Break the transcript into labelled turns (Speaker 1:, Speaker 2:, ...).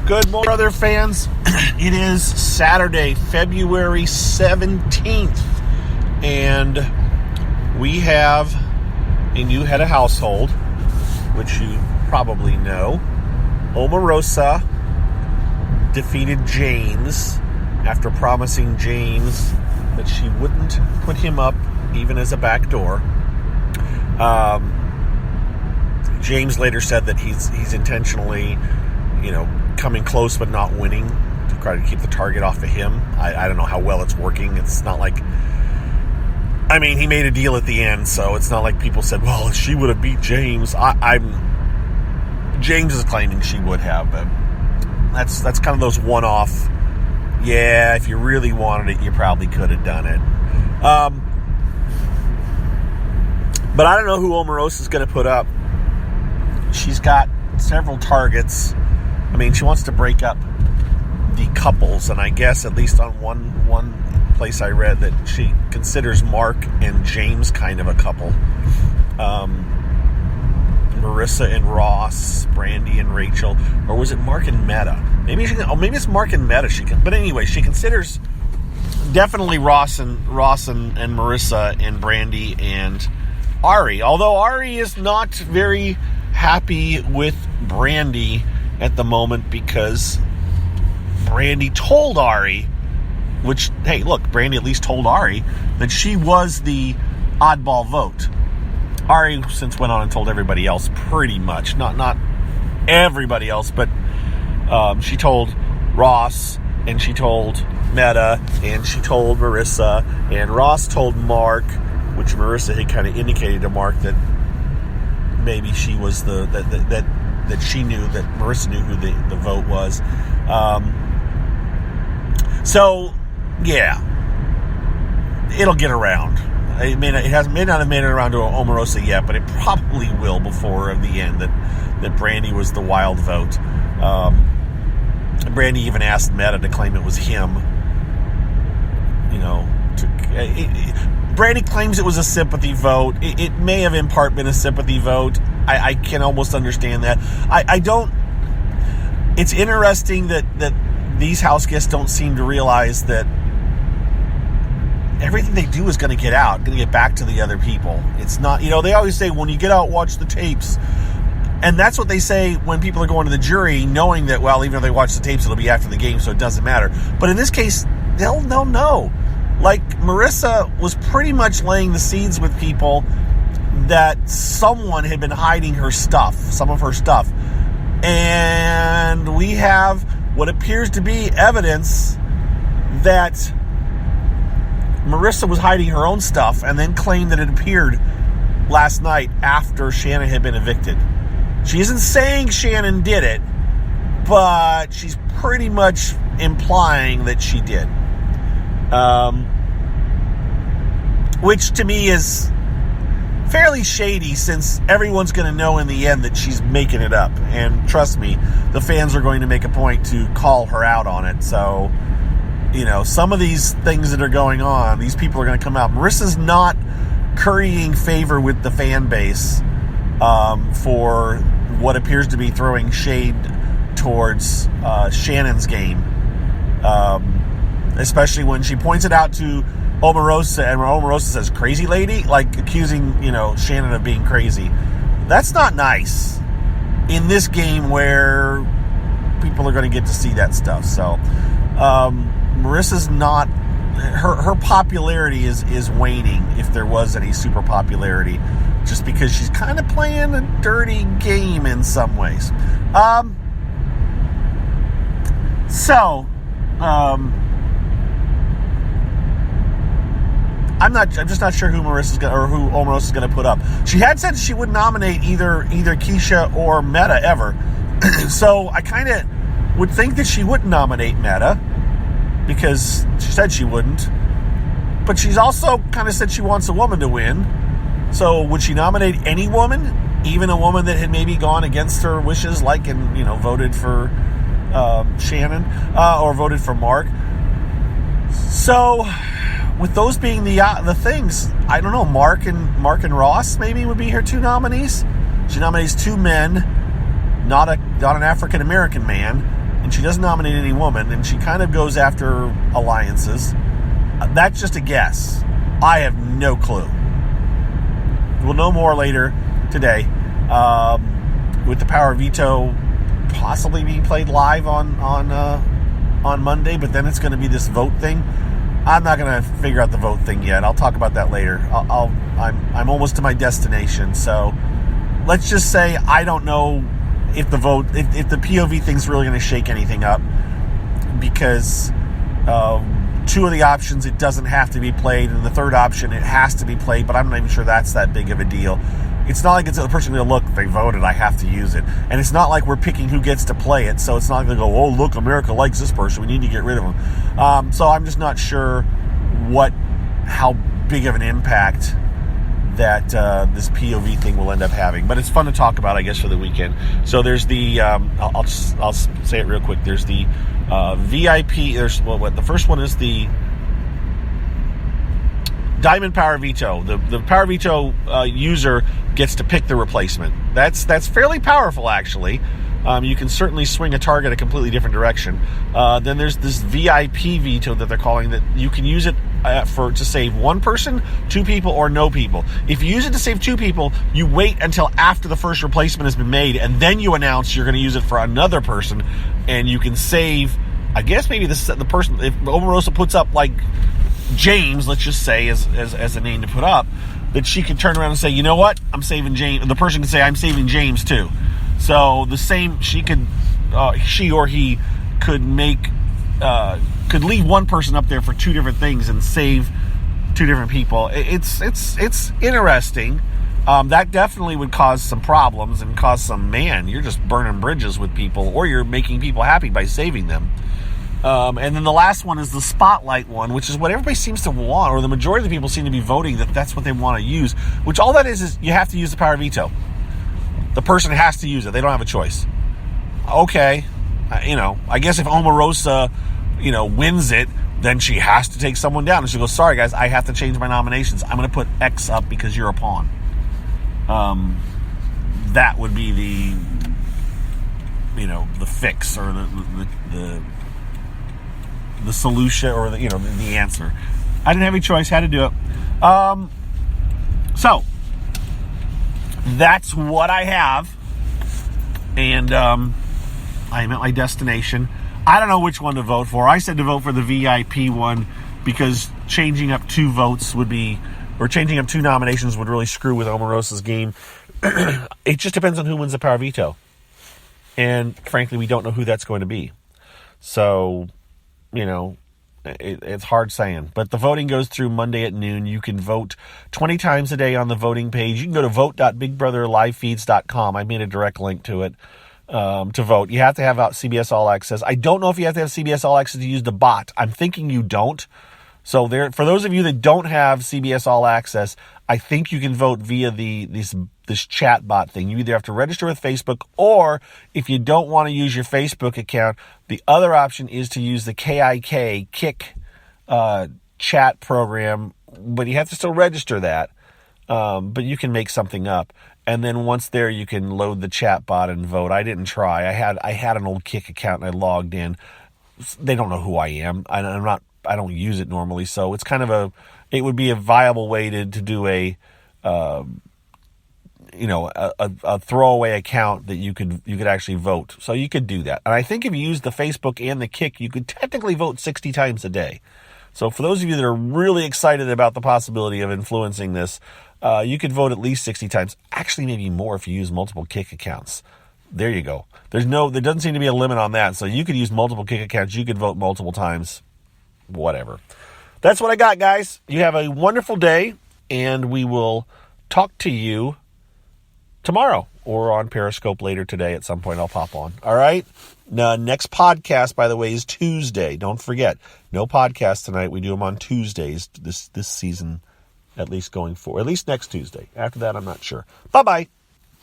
Speaker 1: Good morning, brother fans. It is Saturday, February 17th, and we have a new head of household, which you probably know. Omarosa defeated James after promising James that she wouldn't put him up even as a backdoor. James later said that he's intentionally, coming close but not winning to try to keep the target off of him. I don't know how well it's working. It's not like, he made a deal at the end, so it's not like people said, well, she would have beat James. James is claiming she would have, but that's kind of those one-off, yeah, if you really wanted it, you probably could have done it. But I don't know who Omarosa is going to put up. She's got several targets. She wants to break up the couples, and I guess at least on one place I read that she considers Mark and James kind of a couple. Marissa and Ross, Brandy and Rachel, or was it Mark and Meta? Maybe it's Mark and Meta. But anyway, she considers definitely Ross and Marissa and Brandy and Ari. Although Ari is not very happy with Brandy at the moment because Brandy told Ari, Brandy at least told Ari that she was the oddball vote. Ari since went on and told everybody else pretty much. Not everybody else, but she told Ross, and she told Meta, and she told Marissa, and Ross told Mark, which Marissa had kind of indicated to Mark that maybe she was that she knew, that Marissa knew who the vote was. So, yeah, it'll get around. It may not have made it around to Omarosa yet, but it probably will before the end that Brandy was the wild vote. Brandy even asked Meta to claim it was him. Brandy claims it was a sympathy vote. It may have in part been a sympathy vote. I can almost understand that. I don't. It's interesting that these house guests don't seem to realize that everything they do is going to get out, going to get back to the other people. It's not, they always say, when you get out, watch the tapes. And that's what they say when people are going to the jury, knowing that, well, even if they watch the tapes, it'll be after the game, so it doesn't matter. But in this case, they'll know. Like, Marissa was pretty much laying the seeds with people that someone had been hiding some of her stuff. And we have what appears to be evidence that Marissa was hiding her own stuff and then claimed that it appeared last night after Shannon had been evicted. She isn't saying Shannon did it, but she's pretty much implying that she did. Which to me is fairly shady, since everyone's going to know in the end that she's making it up. And trust me, the fans are going to make a point to call her out on it. So, some of these things that are going on, these people are going to come out. Marissa's not currying favor with the fan base for what appears to be throwing shade towards Shannon's game. Especially when she points it out to Omarosa, and Omarosa says, crazy lady? Like accusing, Shannon of being crazy. That's not nice in this game where people are going to get to see that stuff. So, Marissa's not, her popularity is waning, if there was any super popularity, just because she's kind of playing a dirty game in some ways. I'm just not sure who Omarosa's going to put up. She had said she would nominate either Keisha or Meta ever. So I kind of would think that she wouldn't nominate Meta, because she said she wouldn't. But she's also kind of said she wants a woman to win. So would she nominate any woman? Even a woman that had maybe gone against her wishes, voted for Shannon, or voted for Mark. So with those being the things, I don't know, Mark and Ross maybe would be her two nominees. She nominates two men, not an African American man, and she doesn't nominate any woman, and she kind of goes after alliances. That's just a guess. I have no clue. We'll know more later today, with the power veto possibly being played live on Monday, but then it's going to be this vote thing. I'm not going to figure out the vote thing yet. I'll talk about that later. I'm almost to my destination, so let's just say I don't know if the vote, if the POV thing's really going to shake anything up, because two of the options it doesn't have to be played, and the third option it has to be played, but I'm not even sure that's that big of a deal. It's not like it's the person going to look, they voted, I have to use it. And it's not like we're picking who gets to play it, so it's not going to go, oh, look, America likes this person, we need to get rid of them. So I'm just not sure how big of an impact that this POV thing will end up having. But it's fun to talk about, I guess, for the weekend. So there's the, I'll say it real quick, there's the VIP, the first one is the Diamond Power Veto. The Power Veto user gets to pick the replacement. That's fairly powerful, actually. You can certainly swing a target a completely different direction. Then there's this VIP veto that they're calling, that you can use it to save one person, two people, or no people. If you use it to save two people, you wait until after the first replacement has been made, and then you announce you're going to use it for another person, and you can save, I guess maybe the person, if Omarosa puts up like James, let's just say as a name to put up, that she could turn around and say, you know what, I'm saving James. The person can say, I'm saving James too. So the same, she or he could leave one person up there for two different things and save two different people. It's interesting. That definitely would cause some problems and cause some, you're just burning bridges with people, or you're making people happy by saving them. And then the last one is the spotlight one, which is what everybody seems to want, or the majority of the people seem to be voting that's what they want to use, which all that is you have to use the power veto. The person has to use it. They don't have a choice. Okay. I guess if Omarosa, wins it, then she has to take someone down. And she goes, sorry guys, I have to change my nominations. I'm going to put X up because you're a pawn. That would be the fix, or the solution, or the answer. I didn't have any choice, had to do it. So that's what I have, and I'm at my destination. I don't know which one to vote for. I said to vote for the VIP one because changing up two nominations would really screw with Omarosa's game. It just depends on who wins the power veto, and frankly, we don't know who that's going to be. So, it's hard saying. But the voting goes through Monday at noon. You can vote 20 times a day on the voting page. You can go to vote.bigbrotherlivefeeds.com. I made a direct link to it to vote. You have to have CBS All Access. I don't know if you have to have CBS All Access to use the bot. I'm thinking you don't. So for those of you that don't have CBS All Access, I think you can vote via this chat bot thing. You either have to register with Facebook, or if you don't want to use your Facebook account, the other option is to use the Kick chat program, but you have to still register that. But you can make something up. And then once there, you can load the chat bot and vote. I didn't try. I had an old Kick account and I logged in. They don't know who I am. I don't use it normally, so it's kind of it would be a viable way to do a throwaway account that you could actually vote. So you could do that. And I think if you use the Facebook and the Kick, you could technically vote 60 times a day. So for those of you that are really excited about the possibility of influencing this, you could vote at least 60 times. Actually, maybe more if you use multiple Kick accounts. There you go. There doesn't seem to be a limit on that. So you could use multiple Kick accounts. You could vote multiple times. Whatever. That's what I got, guys. You have a wonderful day, and we will talk to you tomorrow or on Periscope later today. At some point I'll pop on. All right? Now, next podcast, by the way, is Tuesday. Don't forget, no podcast tonight. We do them on Tuesdays this season, at least going forward. At least next Tuesday. After that, I'm not sure. Bye-bye.